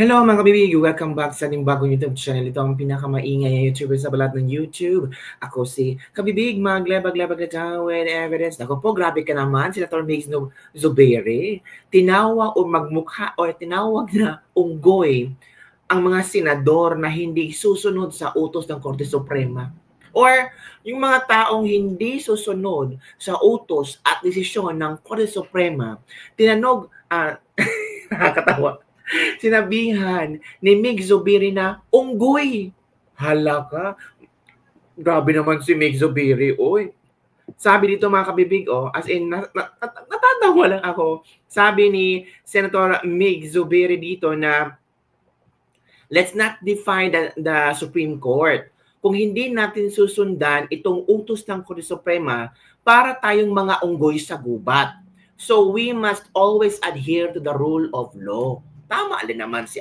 Hello mga kabibig! Welcome back sa ating bagong YouTube channel. Ito ang pinakamaingay na YouTuber sa balat ng YouTube. Ako si Kabibig, maglebag-lebag na daw with evidence. Ako po, grabe ka naman, Senator Migs Zubiri. Tinawag o magmukha o tinawag na unggoy ang mga senador na hindi susunod sa utos ng Korte Suprema. Or yung mga taong hindi susunod sa utos at desisyon ng Korte Suprema, nakakatawa. Sinabihan ni Mig Zubiri na unggoy. Hala ka. Grabe naman si Mig Zubiri, oy. Sabi dito mga kabibig, as in, natatawa lang ako. Sabi ni Senator Mig Zubiri dito na let's not defy the Supreme Court. Kung hindi natin susundan itong utos ng Korte Suprema, para tayong mga unggoy sa gubat. So we must always adhere to the rule of law. Tama din naman si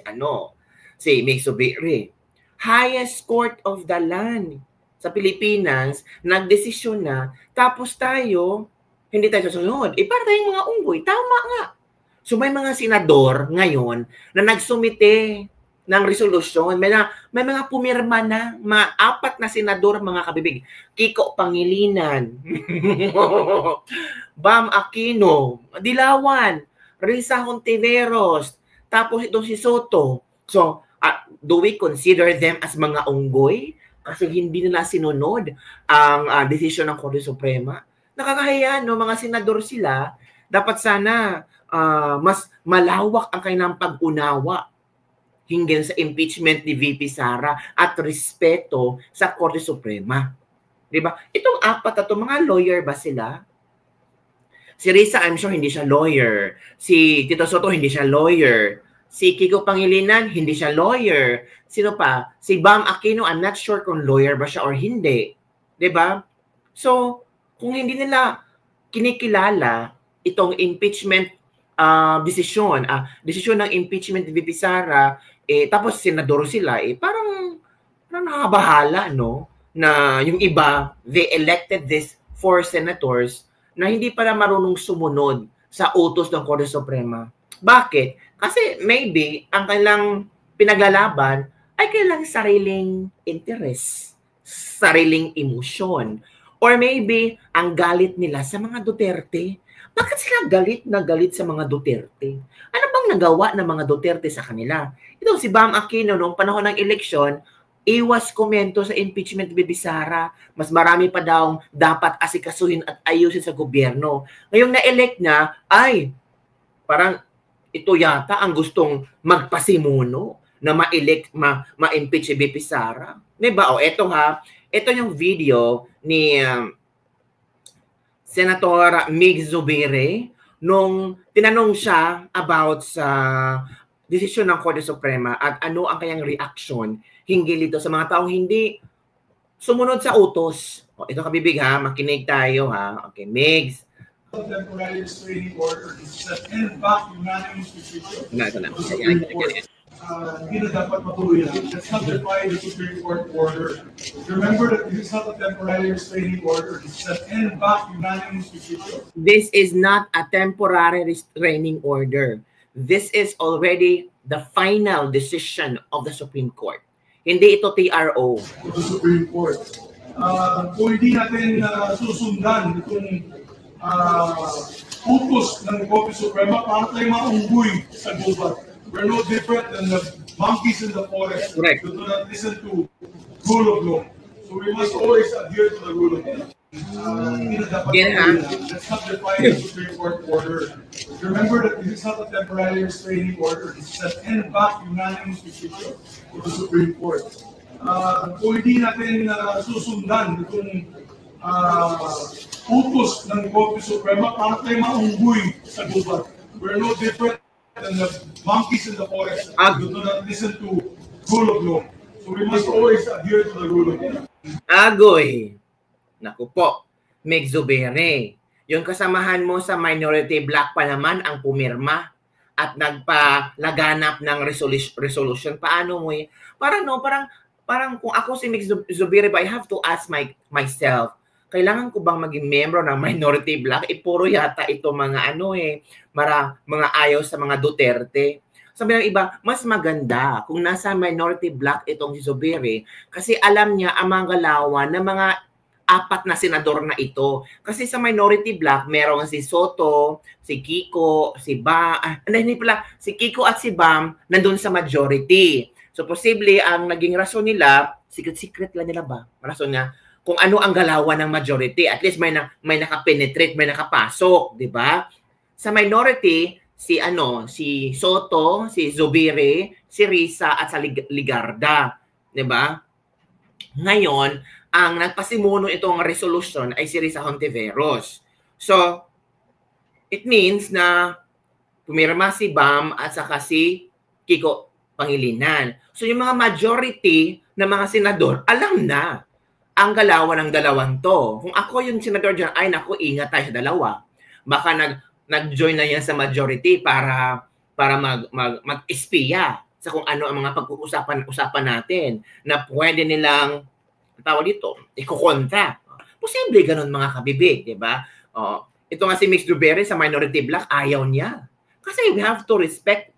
Mig Zubiri. Highest court of the land sa Pilipinas, nagdesisyon na, tapos tayo, hindi tayo susunod. Para tayong mga unggoy, tama nga. So may mga senador ngayon na nagsumite ng resolusyon. May mga pumirma na, mga 4 na senador, mga kabibig. Kiko Pangilinan, Bam Aquino, Dilawan, Risa Hontiveros, tapos ito si Soto. So, do we consider them as mga unggoy? Kasi hindi nila sinunod ang desisyon ng Korte Suprema. Nakakahiya, no? Mga senador sila, dapat sana mas malawak ang kanilang pag-unawa hinggil sa impeachment ni VP Sara at respeto sa Korte Suprema. Diba? Itong 4 na to, mga lawyer ba sila? Si Risa, I'm sure hindi siya lawyer. Si Tito Soto, hindi siya lawyer. Si Kiko Pangilinan, hindi siya lawyer. Sino pa? Si Bam Aquino, I'm not sure kung lawyer ba siya or hindi. 'Di ba? So, kung hindi nila kinikilala itong impeachment desisyon ng impeachment ni VP Sara, tapos senador sila, parang nakakabahala, no? Na yung iba, they elected these 4 senators na hindi pala marunong sumunod sa utos ng Korte Suprema. Bakit? Kasi maybe ang kanilang pinaglalaban ay kailang sariling interest, sariling emosyon, or maybe ang galit nila sa mga Duterte. Bakit sila galit na galit sa mga Duterte? Ano bang nagawa ng mga Duterte sa kanila? Ito si Bam Aquino noong panahon ng eleksyon, iwas komento sa impeachment ni Sara. Mas marami pa daw dapat asikasuhin at ayusin sa gobyerno. Ngayong na-elect na, ay parang ito yata ang gustong magpasimuno na ma-elect, ma-impeach si VP Sara. Diba? Eto ito yung video ni Senator Mig Zubiri nung tinanong siya about sa desisyon ng Korte Suprema at ano ang kanyang reaction hinggil dito sa mga taong hindi sumunod sa utos. Ito kabibig makinig tayo Okay, Migs. Temporary restraining order that end back unanimous decision. Ito na. Hindi na dapat matuloy na. That's not defying the Supreme Court order. Remember that this is not a temporary restraining order. It's that end back unanimous decision. This is not a temporary restraining order. This is already the final decision of the Supreme Court. Hindi ito TRO. The Supreme Court. Kung hindi natin susundan itong utos ng Korte Suprema, para tayong mga unggoy sa gubat. We're no different than the monkeys in the forest. Correct. Who do not listen to rule of law. So we must always adhere to the rule of law. That's not defying the Supreme Court order. Remember that this is not a temporary restraining order. It's an end back unanimous decision of the Supreme Court. Kung hindi natin susundan itong utos ng Korte Suprema, para tayong mga unggoy sa gubat. We're no different than the monkeys in the forest who do not listen to rule of law. So we must always adhere to the rule of law. Agoy! Naku po, Mig Zubiri. Yung kasamahan mo sa minority black pa naman ang pumirma at nagpalaganap ng resolution. Paano mo parang kung ako si Mig Zubiri, I have to ask myself, kailangan ko bang maging membro ng minority black? Puro yata ito mga mga ayaw sa mga Duterte. Sabi ng iba, mas maganda kung nasa minority block itong si Zubiri kasi alam niya ang mga galawan ng mga apat na senador na ito. Kasi sa minority block, meron si Soto, si Kiko, si Bam, hindi pala, si Kiko at si Bam nandun sa majority. So posible ang naging rason nila, secret lang nila ba? Rason nga, kung ano ang galawan ng majority. At least may nakapenetrate, may nakapasok, di ba? Sa minority, si Soto, si Zubiri, si Risa at sa Ligarda, 'di ba? Ngayon, ang nagpasimuno itong resolution ay si Risa Hontiveros. So, it means na pumirma si Bam at saka si Kiko Pangilinan. So, yung mga majority ng mga senador, alam na ang galawan ng dalawang to. Kung ako yung senador dyan, ay naku, ingat tayo sa dalawa. Baka nag-join na yan sa majority para mag-espiya sa kung ano ang mga pag-uusapan natin na pwede nilang tawag dito, ikukontra. Posible ganun mga kabibig, di ba? Ito nga si Mix Dubere sa minority block, ayaw niya. Kasi we have to respect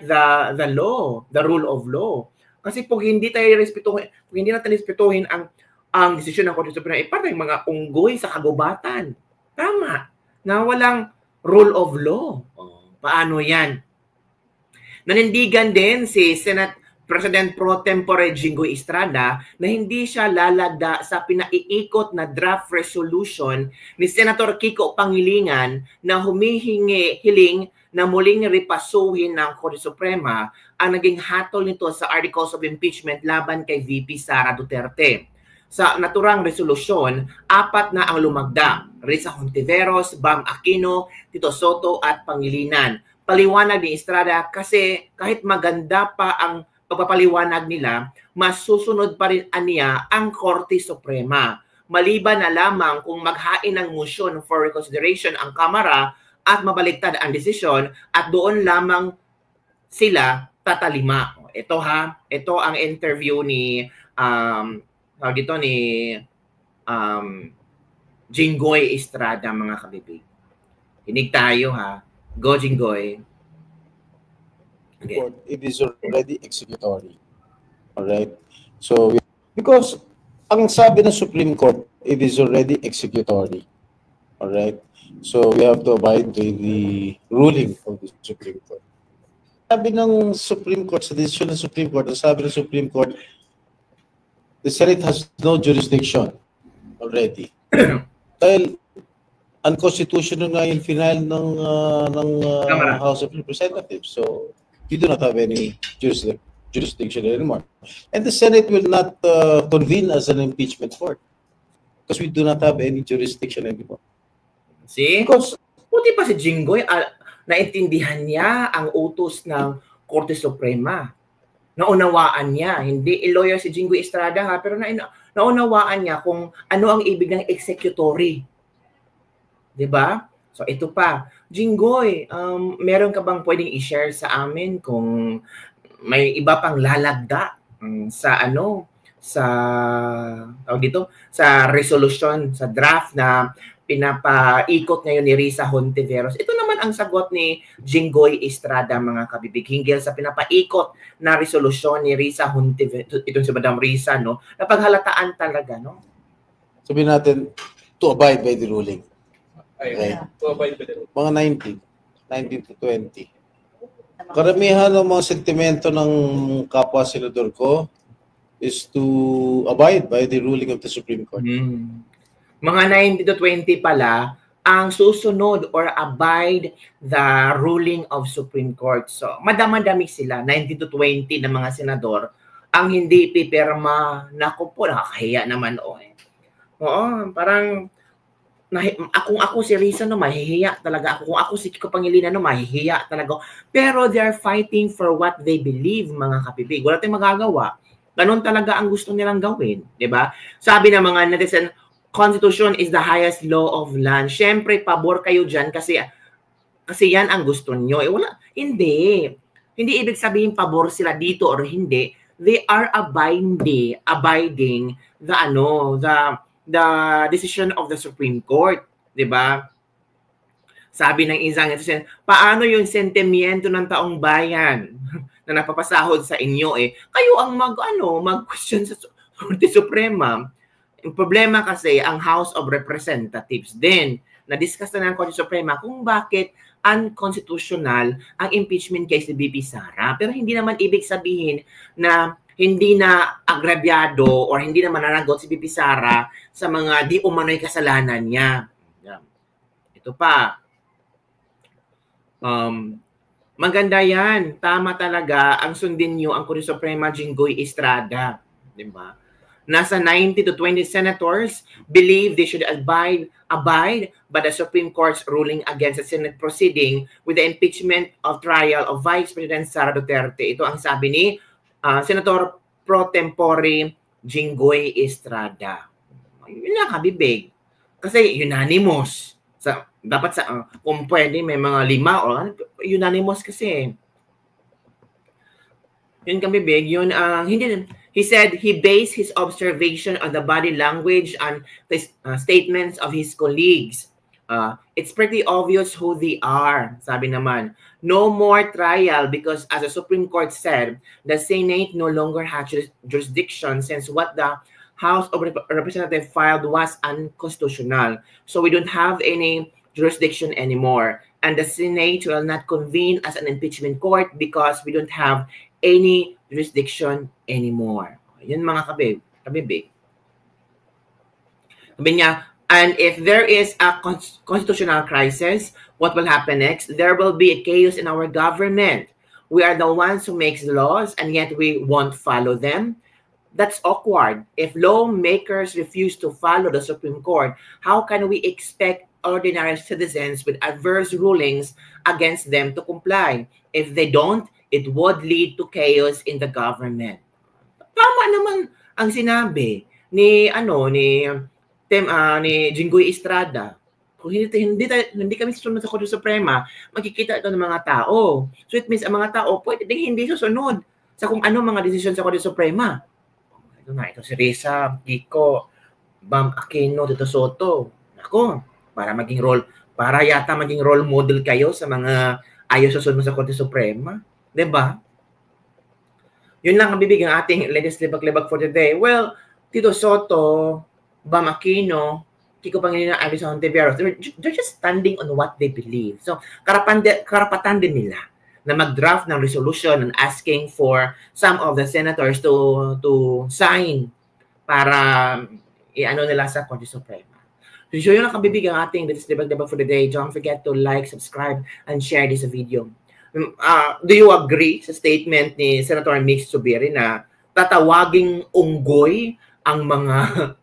the law, the rule of law. Kasi kung hindi natin respetuhin ang desisyon ng Korte Suprema, parang mga unggoy sa kagubatan. Tama. Na walang rule of law. Paano yan? Nanindigan din si Senate President Pro Tempore Jinggoy Estrada na hindi siya lalagda sa pinaiikot na draft resolution ni Senator Kiko Pangilinan na hiling na muling repasuhin ng Korte Suprema ang naging hatol nito sa articles of impeachment laban kay VP Sara Duterte. Sa naturang resolusyon, 4 na ang lumagda: Risa Hontiveros, Bam Aquino, Tito Soto at Pangilinan. Paliwanag ni Estrada kasi kahit maganda pa ang pagpapaliwanag nila, mas susunod pa rin aniya ang Korte Suprema. Maliban na lamang kung maghain ng motion for reconsideration ang Kamara at mabaliktad ang desisyon at doon lamang sila tatalima. Ito ang interview ni Jinggoy Estrada, mga kabibig. Hinig tayo ha. Go, Jinggoy. Okay. It is already executory. Alright? So, because ang sabi ng Supreme Court, it is already executory. Alright? So, we have to abide by the ruling of the Supreme Court. Sabi ng Supreme Court, sa desisyon ng Supreme Court, sabi ng Supreme Court, the Senate has no jurisdiction already. Dahil unconstitutional nga yung final ng House of Representatives. So, you do not have any jurisdiction anymore. And the Senate will not convene as an impeachment court because we do not have any jurisdiction anymore. See? Because, puti pa si Jinggoy, naintindihan niya ang utos ng Korte Suprema. Naunawaan niya. Hindi lawyer si Jinggoy Estrada ha, pero naunawaan niya kung ano ang ibig ng executory. Diba? So ito pa, Jinggoy, meron ka bang pwedeng i-share sa amin kung may iba pang lalagda sa resolution, sa draft na pinapaikot ngayon ni Risa Hontiveros. Ito naman ang sagot ni Jinggoy Estrada, mga kabibig, hinggil sa pinapaikot na resolusyon ni Risa Hontiveros, itong si Madam Risa, no? Napaghalataan talaga, no? Sabihin natin, to abide by the ruling. Okay. Mga 19 to 20. Karamihan ng mga sentimento ng kapwa senador ko is to abide by the ruling of the Supreme Court. Mga 19 to 20 pala ang susunod or abide the ruling of Supreme Court. So, madami sila, 19 to 20 na mga senador ang hindi pipirma. Naku po, nakakahiya naman. Oo, parang kung ako si Risa, no, mahihiya talaga ako. Kung ako si Kiko Pangilinan, no, mahihiya talaga. Pero they're fighting for what they believe, mga kapibig. Wala tayong magagawa. Ganon talaga ang gusto nilang gawin. Diba? Sabi ng mga netizen, Constitution is the highest law of land. Siyempre, pabor kayo dyan kasi yan ang gusto nyo. Hindi. Hindi ibig sabihin pabor sila dito or hindi. They are abiding the decision of the Supreme Court, 'di ba? Sabi ng isang netizen, paano yung sentimiento ng taong bayan na napapasahod sa inyo eh? Kayo ang mag-question sa Korte Suprema. Yung problema kasi, ang House of Representatives din, na-discuss na ng Korte Suprema kung bakit unconstitutional ang impeachment case ni BP Sara. Pero hindi naman ibig sabihin na hindi na agrabyado or hindi na mananagot si BP Sara sa mga di umano'y kasalanan niya. Ito pa. Maganda yan. Tama talaga ang sundin nyo ang Korte Suprema Jinggoy Estrada. Diba? Nasa 90 to 20 senators believe they should abide by the Supreme Court's ruling against the Senate proceeding with the impeachment of trial of Vice President Sara Duterte. Ito ang sabi ni Senator Pro Tempore Jinggoy Estrada. Yun lang kabibig. Kasi unanimous. Dapat kung pwede may mga 5 o unanimous kasi. Yun kabibig. Yun, hindi. He said he based his observation on the body language and the statements of his colleagues. It's pretty obvious who they are, sabi naman. No more trial because as the Supreme Court said, the Senate no longer has jurisdiction since what the House of Representatives filed was unconstitutional. So we don't have any jurisdiction anymore. And the Senate will not convene as an impeachment court because we don't have any jurisdiction anymore. Yan mga kabibig. Sabi niya, and if there is a constitutional crisis, what will happen next? There will be a chaos in our government. We are the ones who makes laws and yet we won't follow them. That's awkward. If lawmakers refuse to follow the Supreme Court, how can we expect ordinary citizens with adverse rulings against them to comply? If they don't, it would lead to chaos in the government. Tama naman ang sinabi ni Jinggoy Estrada. Kung hindi kami susunod sa Korte Suprema, makikita ito ng mga tao. So it means ang mga tao pwede din hindi susunod sa kung ano mga desisyon sa Korte Suprema. Ito si Risa, Kiko, Bam Aquino, Tito Soto. Ako, para yata maging role model kayo sa mga ayaw susunod sa Korte Suprema. Diba? Yun lang ang bibig ang ating Libag-Libag for today. Well, Tito Soto, Bam Aquino, Kiko Pangilinan, Alison Ontiveros, they're just standing on what they believe. So, karapatan din nila na mag-draft ng resolution and asking for some of the senators to sign para nila sa Korte Suprema. So, yun lang kabibig ang ating Libag-Libag for the day. Don't forget to like, subscribe, and share this video. Do you agree sa statement ni Senator Mix Zubiri na tatawaging unggoy ang mga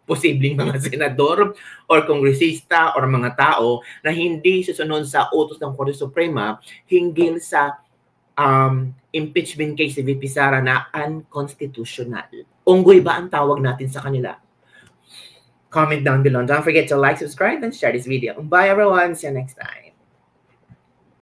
posibleng mga senador or kongresista or mga tao na hindi susunod sa utos ng Korte Suprema hinggil sa impeachment case ni VP Sara na unconstitutional? Unggoy ba ang tawag natin sa kanila? Comment down below. Don't forget to like, subscribe, and share this video. Bye everyone. See you next time.